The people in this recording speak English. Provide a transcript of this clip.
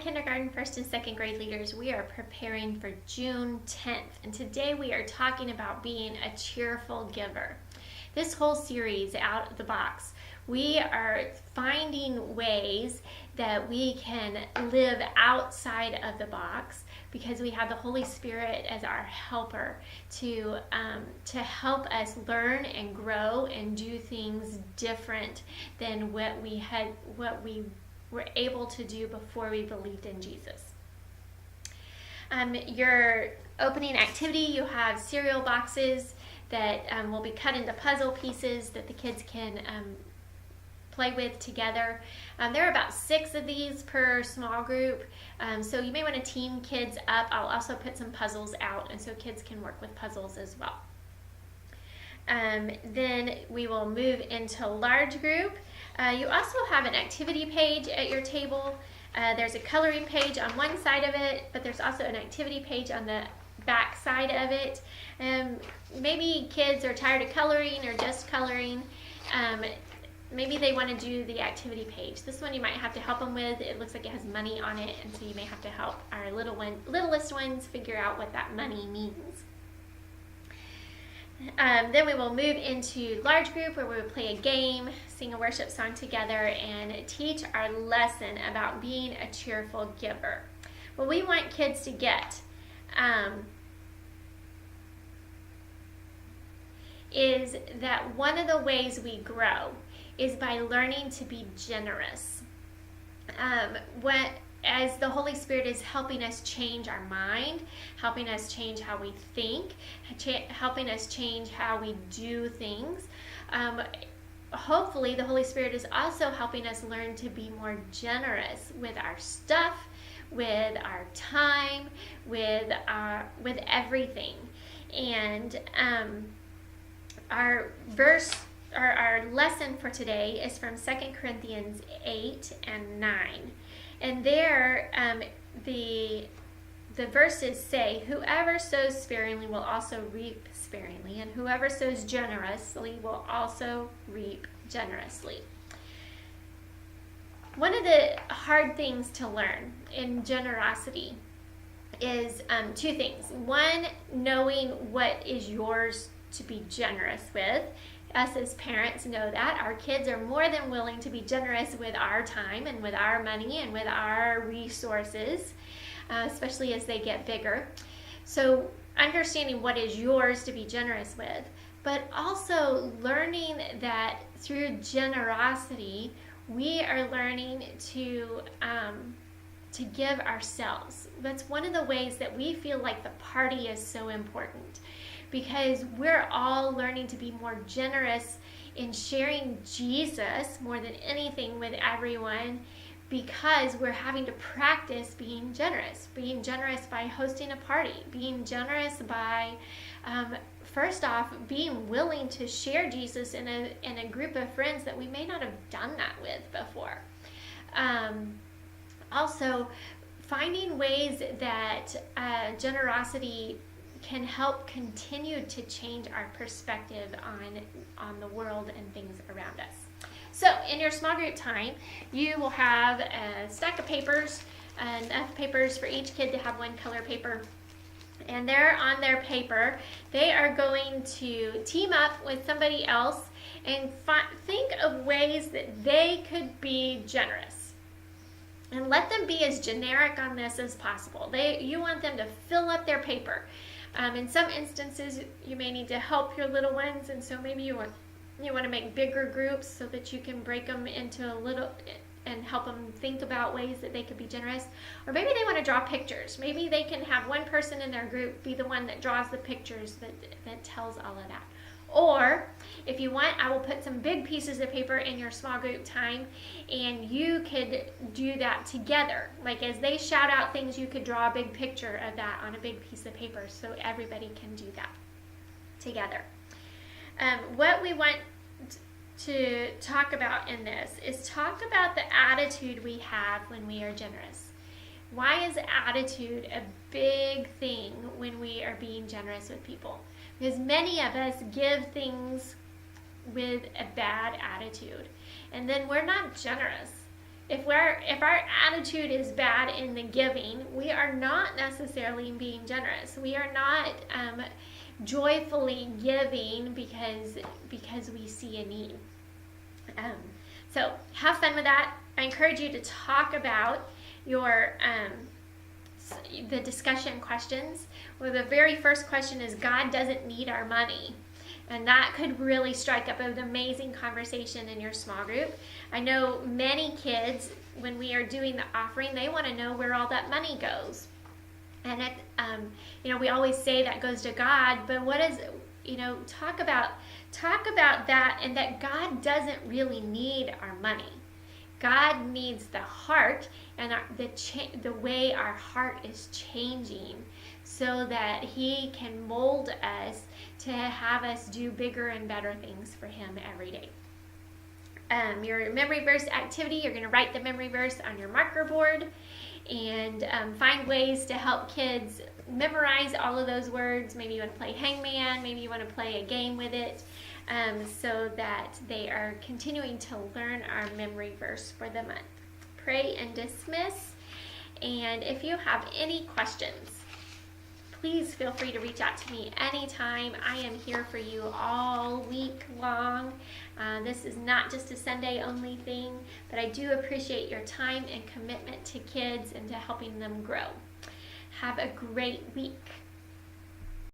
kindergarten, first and second grade leaders. We are preparing for June 10th, and today we are talking about being a cheerful giver. This whole series, Out of the Box, we are finding ways that we can live outside of the box because we have the Holy Spirit as our helper to help us learn and grow and do things different than what we were able to do before we believed in Jesus. Your opening activity, you have cereal boxes that will be cut into puzzle pieces that the kids can play with together. There are about 6 of these per small group, so you may want to team kids up. I'll also put some puzzles out, and so kids can work with puzzles as well. Then we will move into large group. You also have an activity page at your table. There's a coloring page on one side of it, but there's also an activity page on the back side of it. Maybe kids are tired of coloring or just coloring. Maybe they want to do the activity page. This one you might have to help them with. It looks like it has money on it, and so you may have to help our littlest ones figure out what that money means. Then we will move into large group where we will play a game, sing a worship song together, and teach our lesson about being a cheerful giver. What we want kids to get is that one of the ways we grow is by learning to be generous. As the Holy Spirit is helping us change our mind, helping us change how we think, helping us change how we do things. Hopefully the Holy Spirit is also helping us learn to be more generous with our stuff, with our time, with everything. And our lesson for today is from 2 Corinthians 8 and 9. And there, the verses say, whoever sows sparingly will also reap sparingly, and whoever sows generously will also reap generously. One of the hard things to learn in generosity is 2 things. One, knowing what is yours to be generous with. Us as parents know that. Our kids are more than willing to be generous with our time and with our money and with our resources, especially as they get bigger. So understanding what is yours to be generous with, but also learning that through generosity, we are learning to give ourselves. That's one of the ways that we feel like the party is so important, because we're all learning to be more generous in sharing Jesus more than anything with everyone, because we're having to practice being generous by hosting a party, being generous by first off being willing to share Jesus in a group of friends that we may not have done that with before. Also finding ways that generosity can help continue to change our perspective on the world and things around us. So in your small group time, you will have a stack of papers, enough papers for each kid to have one color paper. And there on their paper, they are going to team up with somebody else and think of ways that they could be generous. And let them be as generic on this as possible. You want them to fill up their paper. In some instances, you may need to help your little ones, and so maybe you want to make bigger groups so that you can break them into a little and help them think about ways that they could be generous. Or maybe they want to draw pictures. Maybe they can have one person in their group be the one that draws the pictures that tells all of that. Or if you want, I will put some big pieces of paper in your small group time, and you could do that together. Like as they shout out things, you could draw a big picture of that on a big piece of paper so everybody can do that together. What we want to talk about in this is talk about the attitude we have when we are generous. Why is attitude a big thing when we are being generous with people? Because many of us give things with a bad attitude, and then we're not generous. if our attitude is bad in the giving, we are not necessarily being generous. We are not joyfully giving because we see a need. So have fun with that. I encourage you to talk about your the discussion questions. Well, the very first question is, God doesn't need our money. And that could really strike up an amazing conversation in your small group. I know many kids, when we are doing the offering, they want to know where all that money goes. And we always say that goes to God, but what is, talk about that, and that God doesn't really need our money. God needs the heart, and the way our heart is changing, so that He can mold us to have us do bigger and better things for Him every day. Your memory verse activity, you're going to write the memory verse on your marker board, and find ways to help kids memorize all of those words. Maybe you want to play hangman, maybe you want to play a game with it, so that they are continuing to learn our memory verse for the month. Pray and dismiss. And if you have any questions, please feel free to reach out to me anytime. I am here for you all week long. This is not just a Sunday only thing, but I do appreciate your time and commitment to kids and to helping them grow. Have a great week.